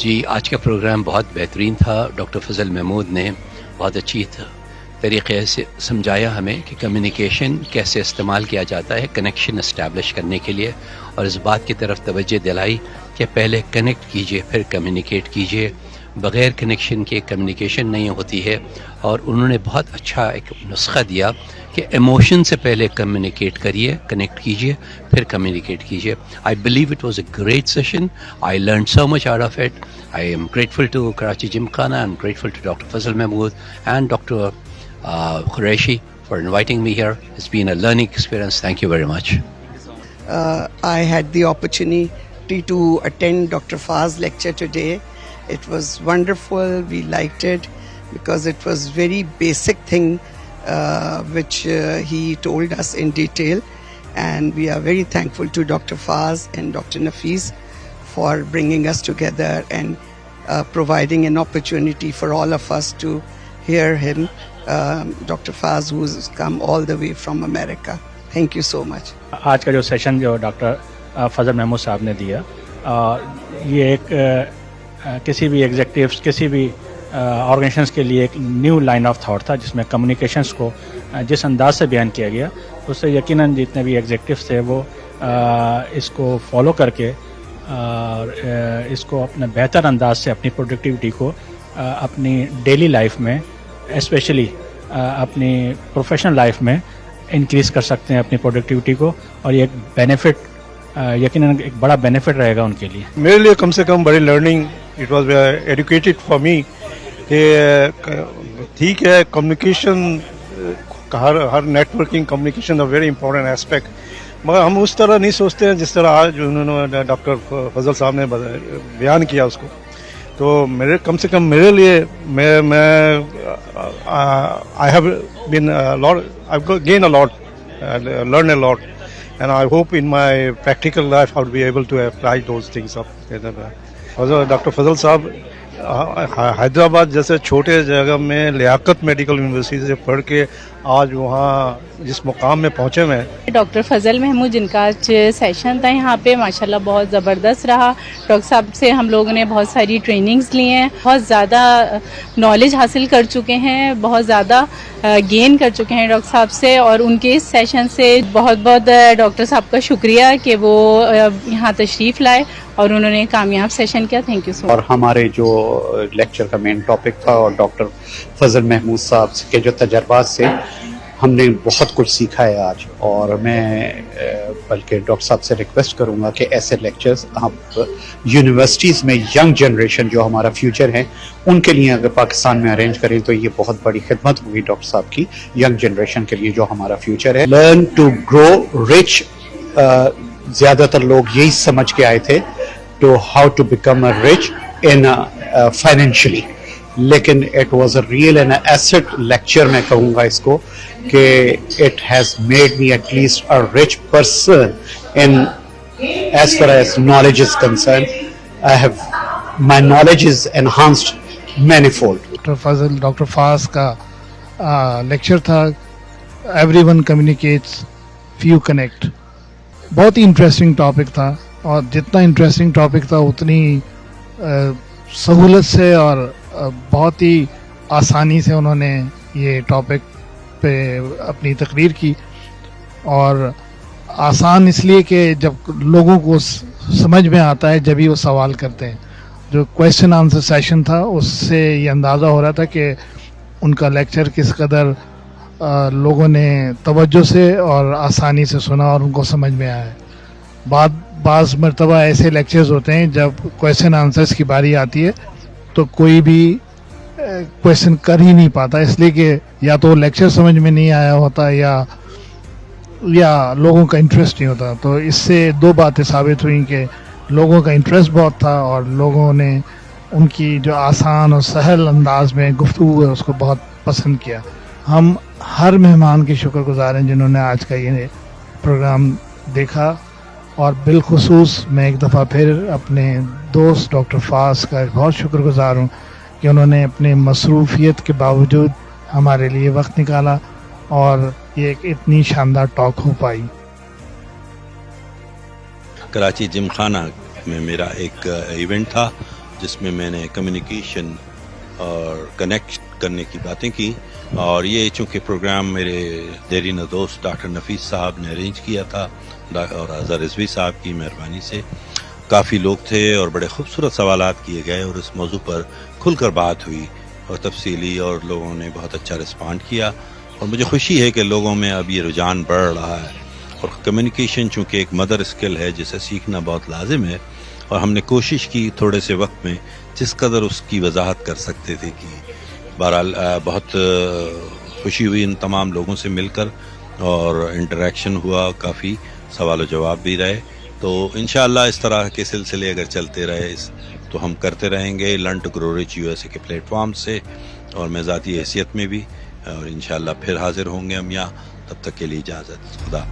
جی آج کا پروگرام بہت بہترین تھا. ڈاکٹر فضل محمود نے بہت اچھی طریقے سے سمجھایا ہمیں کہ کمیونیکیشن کیسے استعمال کیا جاتا ہے کنیکشن اسٹیبلش کرنے کے لیے, اور اس بات کی طرف توجہ دلائی کہ پہلے کنیکٹ کیجئے پھر کمیونیکیٹ کیجئے. بغیر کنیکشن کے کمیونیکیشن نہیں ہوتی ہے. اور انہوں نے بہت اچھا ایک نسخہ دیا کہ ایموشن سے پہلے کمیونیکیٹ کریے, کنیکٹ کیجئے پھر کمیونیکیٹ کیجئے. I believe it was a great session. I learn so much out of it. I am grateful to Karachi Gymkhana. I'm grateful to Dr. Fazal Mahmood and Dr. Qureshi for inviting me here. It's been a learning experience. Thank you very much. I had the opportunity to attend Dr. Faz's lecture today. It was wonderful. We liked it because it was very basic thing which he told us in detail. And we are very thankful to Dr. Faz and Dr. Nafees for bringing us together and providing an opportunity for all of us to hear him, Dr. Faz, who's come all the way from America. Thank you so much. آج کا جو session جو doctor فضل محمود صاحب نے دیا, یہ ایک کسی بھی ایگزیکٹیوس کسی بھی آرگنیشنز کے لیے ایک نیو لائن آف تھاٹ تھا, جس میں کمیونیکیشنز کو جس انداز سے بیان کیا گیا اس سے یقیناً جتنے بھی ایگزیکٹیوس تھے وہ اس کو فالو کر کے اور اس کو اپنے بہتر انداز سے اپنی پروڈکٹیوٹی کو اپنی ڈیلی لائف میں اسپیشلی اپنی پروفیشنل لائف میں انکریز کر سکتے ہیں اپنی پروڈکٹیوٹی کو, اور یہ ایک بینیفٹ یقیناً ایک بڑا بینیفٹ رہے گا ان کے لیے. میرے لیے کم سے کم بڑی learning it was advocated for me کہ ٹھیک ہے کمیونیکیشن ہر networking communication a very important aspect, مگر ہم اس طرح نہیں سوچتے ہیں جس طرح آج انہوں نے ڈاکٹر فضل صاحب نے بیان کیا اس کو. تو میرے کم سے کم میرے لیے میں I have been gain a lot learn a lot and I hope in my practical life I will be able to apply those things. Doctor Fazal صاحب حیدرآباد جیسے چھوٹے جگہ میں لیاقت میڈیکل یونیورسٹی سے پڑھ کے آج وہاں جس مقام میں پہنچے ہوئے ہیں. ڈاکٹر فضل محمود جن کا آج سیشن تھا یہاں پہ ماشاءاللہ بہت زبردست رہا. ڈاکٹر صاحب سے ہم لوگوں نے بہت ساری ٹریننگز لی ہیں, بہت زیادہ نالج حاصل کر چکے ہیں, بہت زیادہ گین کر چکے ہیں ڈاکٹر صاحب سے, اور ان کے اس سیشن سے بہت بہت ڈاکٹر صاحب کا شکریہ کہ وہ یہاں تشریف لائے اور انہوں نے کامیاب سیشن کیا. تھینک یو سو مچ. اور ہمارے جو لیکچر کا مین ٹاپک تھا اور ڈاکٹر فضل محمود صاحب کے جو تجربات سے ہم نے بہت کچھ سیکھا ہے آج, اور میں بلکہ ڈاکٹر صاحب سے ریکویسٹ کروں گا کہ ایسے لیکچرز آپ یونیورسٹیز میں ینگ جنریشن جو ہمارا فیوچر ہے ان کے لیے اگر پاکستان میں ارینج کریں تو یہ بہت بڑی خدمت ہوگی ڈاکٹر صاحب کی ینگ جنریشن کے لیے جو ہمارا فیوچر ہے. لرن ٹو گرو رچ, زیادہ تر لوگ یہی سمجھ کے آئے تھے to how to become a rich in financially, لیکن it was a real and east lecture. میں کہوں گا اس کو کہ it has made me at least a rich person in as far as knowledge is concern. I have my knowledge is enhanced many fold. Doctor فاز کا lecture تھا every one communicates few connect. بہت ہی interesting topic تھا, اور جتنا interesting topic تھا اتنی سہولت سے اور بہت ہی آسانی سے انہوں نے یہ ٹاپک پہ اپنی تقریر کی. اور آسان اس لیے کہ جب لوگوں کو سمجھ میں آتا ہے جب ہی وہ سوال کرتے ہیں. جو کویشچن آنسر سیشن تھا اس سے یہ اندازہ ہو رہا تھا کہ ان کا لیکچر کس قدر لوگوں نے توجہ سے اور آسانی سے سنا اور ان کو سمجھ میں آیا. بعض مرتبہ ایسے لیکچرز ہوتے ہیں جب کویشچن آنسرز کی باری آتی ہے تو کوئی بھی کویشچن کر ہی نہیں پاتا, اس لیے کہ یا تو لیکچر سمجھ میں نہیں آیا ہوتا یا لوگوں کا انٹرسٹ نہیں ہوتا. تو اس سے دو باتیں ثابت ہوئیں کہ لوگوں کا انٹرسٹ بہت تھا اور لوگوں نے ان کی جو آسان اور سہل انداز میں گفتگو ہے اس کو بہت پسند کیا. ہم ہر مہمان کے شکر گزار ہیں جنہوں نے آج کا یہ پروگرام دیکھا, اور بالخصوص میں ایک دفعہ پھر اپنے دوست ڈاکٹر فاز کا بہت شکر گزار ہوں کہ انہوں نے اپنے مصروفیت کے باوجود ہمارے لیے وقت نکالا اور یہ ایک اتنی شاندار ٹاک ہو پائی. کراچی جم خانہ میں میرا ایک ایونٹ تھا جس میں میں نے کمیونیکیشن اور کنیکٹ کرنے کی باتیں کی. اور یہ چونکہ پروگرام میرے دیرینہ دوست ڈاکٹر نفیس صاحب نے ارینج کیا تھا اور اظہر رضوی صاحب کی مہربانی سے کافی لوگ تھے اور بڑے خوبصورت سوالات کیے گئے اور اس موضوع پر کھل کر بات ہوئی اور تفصیلی، اور لوگوں نے بہت اچھا رسپانڈ کیا. اور مجھے خوشی ہے کہ لوگوں میں اب یہ رجحان بڑھ رہا ہے. اور کمیونیکیشن چونکہ ایک مدر اسکل ہے جسے سیکھنا بہت لازم ہے، اور ہم نے کوشش کی تھوڑے سے وقت میں جس قدر اس کی وضاحت کر سکتے تھے کہ بہرحال بہت خوشی ہوئی ان تمام لوگوں سے مل کر، اور انٹریکشن ہوا، کافی سوال و جواب بھی رہے. تو انشاءاللہ اس طرح کے سلسلے اگر چلتے رہے تو ہم کرتے رہیں گے learn to grow rich USA کے پلیٹ فارم سے، اور میں ذاتی حیثیت میں بھی. اور انشاءاللہ پھر حاضر ہوں گے ہم یہاں. تب تک کے لیے اجازت. خدا.